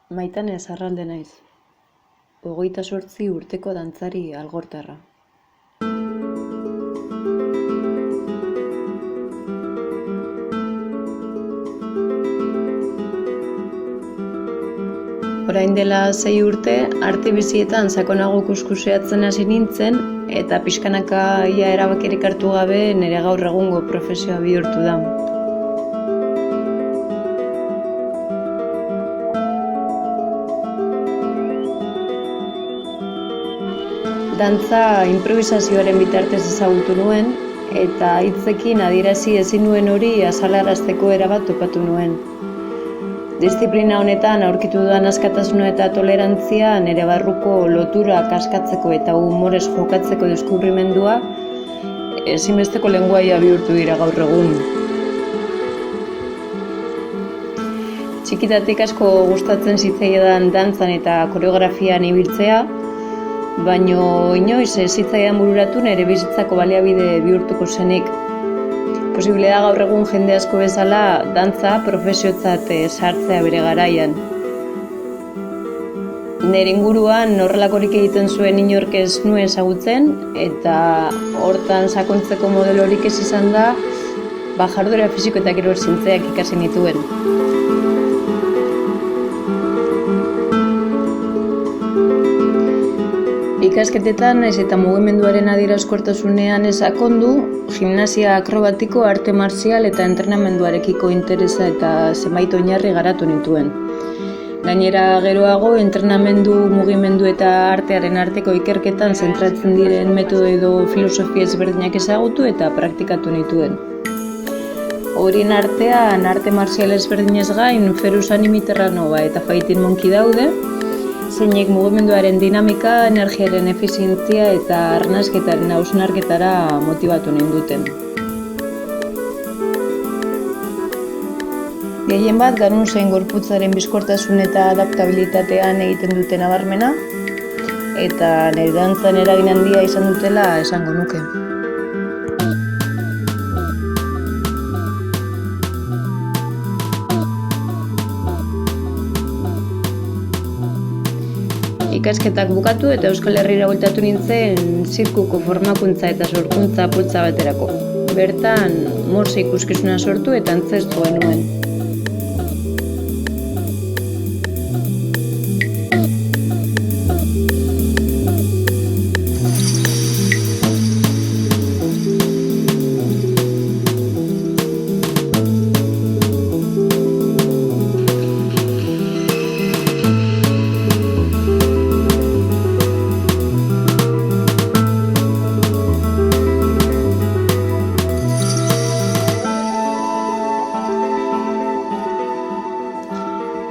Maitane Zarralde naiz, 28 urteko dantzari algortarra. Orain dela 6 urte, arte bizietan sakonago kuskuseatzen hasi nintzen, eta pixkanaka ia erabakirik hartu gabe nire gaur egungo profesioa bihurtu da. Dantza improvisazioaren bitartez ezagutu nuen, eta hitzekin adierazi ezin nuen hori azalarazteko erabat topatu nuen. Disiplina honetan aurkitu dudan askatasuna eta tolerantzia nire barruko lotura kaskatzeko eta humorez jokatzeko deskubrimendua ezinbesteko lengoaia bihurtu dira gaur egun. Txikitatik asko gustatzen zitzaidan dantzan eta koreografian ibiltzea, baino inoiz ez zitzaidan bururatu nire bizitzako baliabide bihurtuko zenik. Posible da gaur egun jende asko bezala dantza profesiotzat sartzea bere garaian. Nire inguruan horrelakorik egiten zuen inork ez nuen ezagutzen, eta hortan sakontzeko modelorik ez izan da, jarduera fisiko eta kirol zientziak ikasi nituen. Ikasketetan naiz eta mugimenduaren adierazkortasunean sakondu, gimnasia akrobatiko, arte marzial eta entrenamenduarekiko interesa eta zenbait oinarri garatu nituen. Gainera geroago, entrenamendu, mugimendu eta artearen arteko ikerketan zentratzen diren metodo edo filosofia ezberdinak ezagutu eta praktikatu nituen. Horien artean, arte marzial ezberdinez gain, Ferus Animi Terranova eta Fighting Monkey daude, zeinek mugimenduaren dinamika, energiaren efizientzia eta arnasketaren hausnarketara motibatu ninduten. Gehien bat, ganun zein gorputzaren bizkortasun eta adaptabilitatean egiten duten nabarmena, eta nire dantzan eragin handia izan dutela esango nuke. Ikasketak bukatu eta Euskal Herrira bueltatu nintzen zirkuko formakuntza eta sorkuntza poltsa baterako. Bertan, morse ikuskizuna sortu eta antzeztu genuen.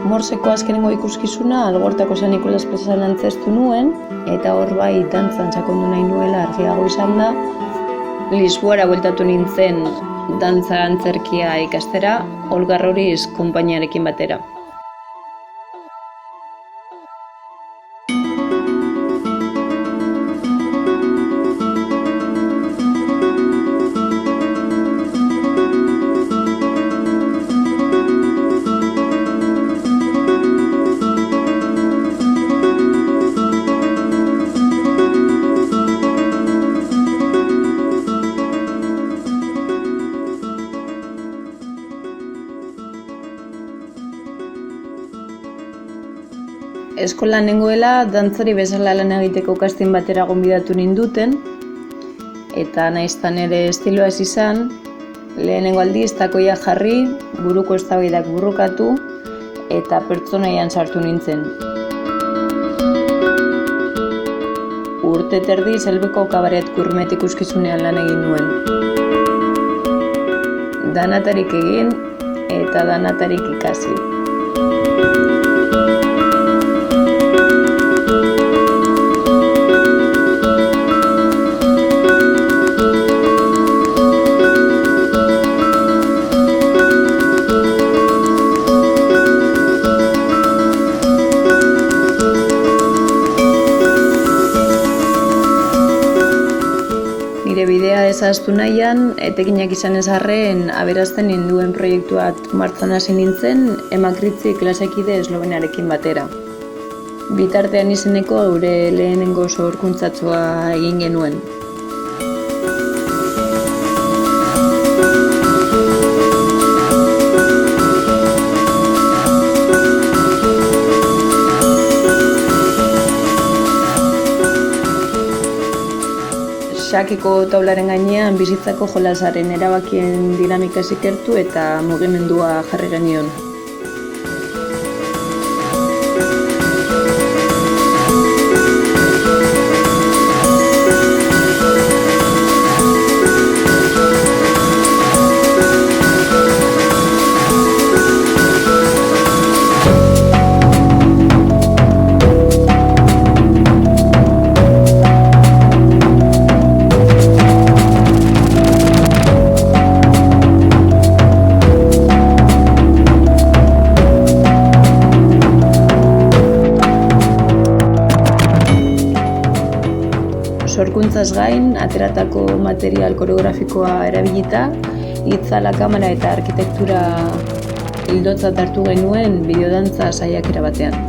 Morseko azkenengo ikuskizuna Algortako San Nikolas plazan antzeztu nuen, eta hor bai dantzan sakondu nahi nuela argiago izan da, Lisboara bueltatu nintzen dantza antzerkia ikastera, Olga Roriz konpainiarekin batera. Eskolan nengoela, dantzari bezala lan egiteko casting batera gonbidatu ninduten, eta naiztan ere estiloa ez izan, lehenengo aldiz takoia jarri, buruko eztabaidak burrukatu, eta pertsonaian sartu nintzen. Urte terdi Selbeko kabaret gourmet ikuskizunean lan egin nuen. Danatarik egin eta danatarik ikasi. Nire bidea ez ahaztu nahian, etekinak izan ez arren aberazten ninduen proiektuat martzan hasi nintzen, emakritzi klasekide eslovenarekin batera. Bitartean izeneko gure lehenengo sorkuntzatsua egin genuen. Sakeko taularen gainean bizitzako jolasaren erabakien dinamika ikertu eta mugimendua jarri genion. Sorkuntzaz gain, ateratako material koreografikoa erabilita, itzala, kamera eta arkitektura ildotzat hartu genuen bideodantza saiakera batean.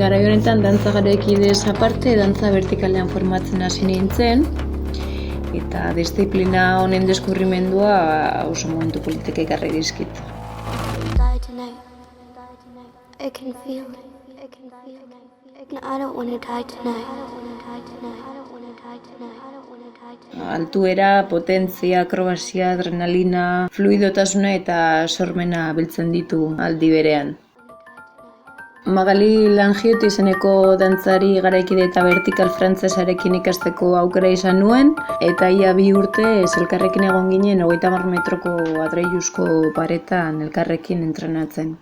Garai honetan dantza garaikidez aparte, dantza vertikalean formatzen hasi nintzen, eta disiplina honen deskurrimendua oso momentu politika ekarri dizkit. Altuera, potentzia, akrobazia, adrenalina, fluidotasuna eta sormena biltzen ditu aldi berean. Magali Langiot izeneko dantzari garaikide eta vertikal frantsesarekin ikasteko aukera izan nuen, eta ia 2 urte elkarrekin egon ginen 30 metroko adreiluzko paretan elkarrekin entrenatzen.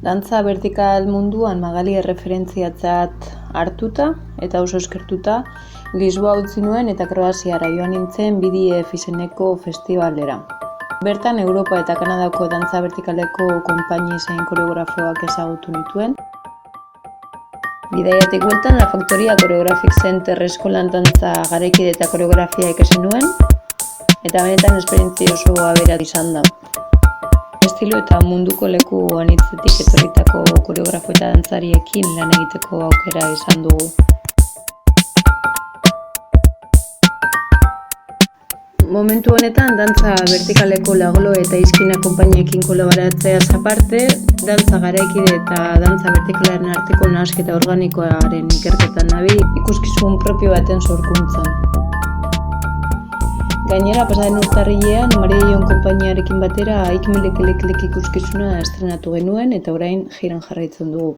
Dantza vertikal munduan Magali erreferentziatzat hartuta eta oso eskertuta, Lisboa utzi nuen eta Kroaziara joan nintzen BDF izeneko festivalera. Bertan Europa eta Kanadako dantza vertikaleko konpaini zein koreografoak ezagutu nituen. Bidaiatik bueltan La Factoria Choreographic Center eskolan dantza garaikide eta koreografia ikasi nuen, eta benetan esperientzia oso aberatsa izan da. Estilo eta munduko leku anitzetik etorritako koreografo eta dantzariekin lan egiteko aukera izan dugu. Momentu honetan, dantza vertikaleko Laglo eta Izkina konpainiekin kolaboratzeaz aparte, dantza garaikide eta dantza vertikalaren arteko nahasketa organikoaren ikerketan nabil ikuskizun propio baten sorkuntzan. Gainera, pasaden urtarrilean, Maria Jon konpainiarekin batera Aikmelek ikuskizuna estrenatu genuen eta orain jiran jarraitzen dugu.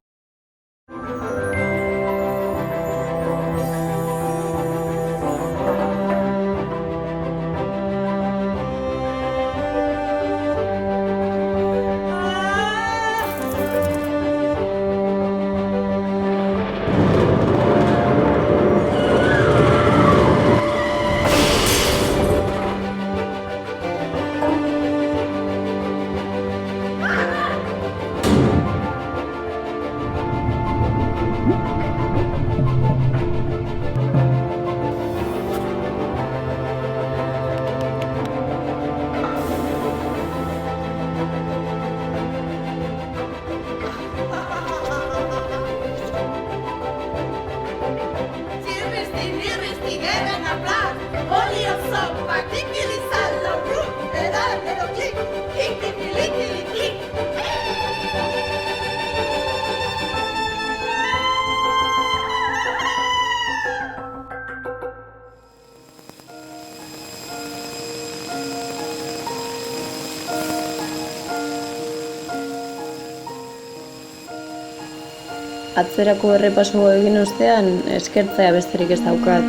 Atzerako errepaso egin ostean, eskertzea besterik ez daukat.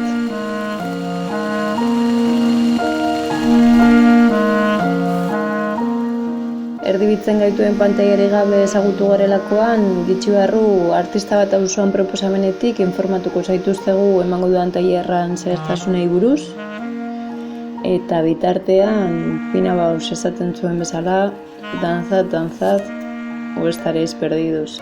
Erdibitzen gaituen pantailarik gabe ezagutu garelakoan, gitxi barru artista bat auzoan proposamenetik informatuko zaituztegu emango dudan tailerran zehaztasunei buruz. Eta bitartean, Pina Bausch esaten zuen bezala, danzad, o estaréis perdidos.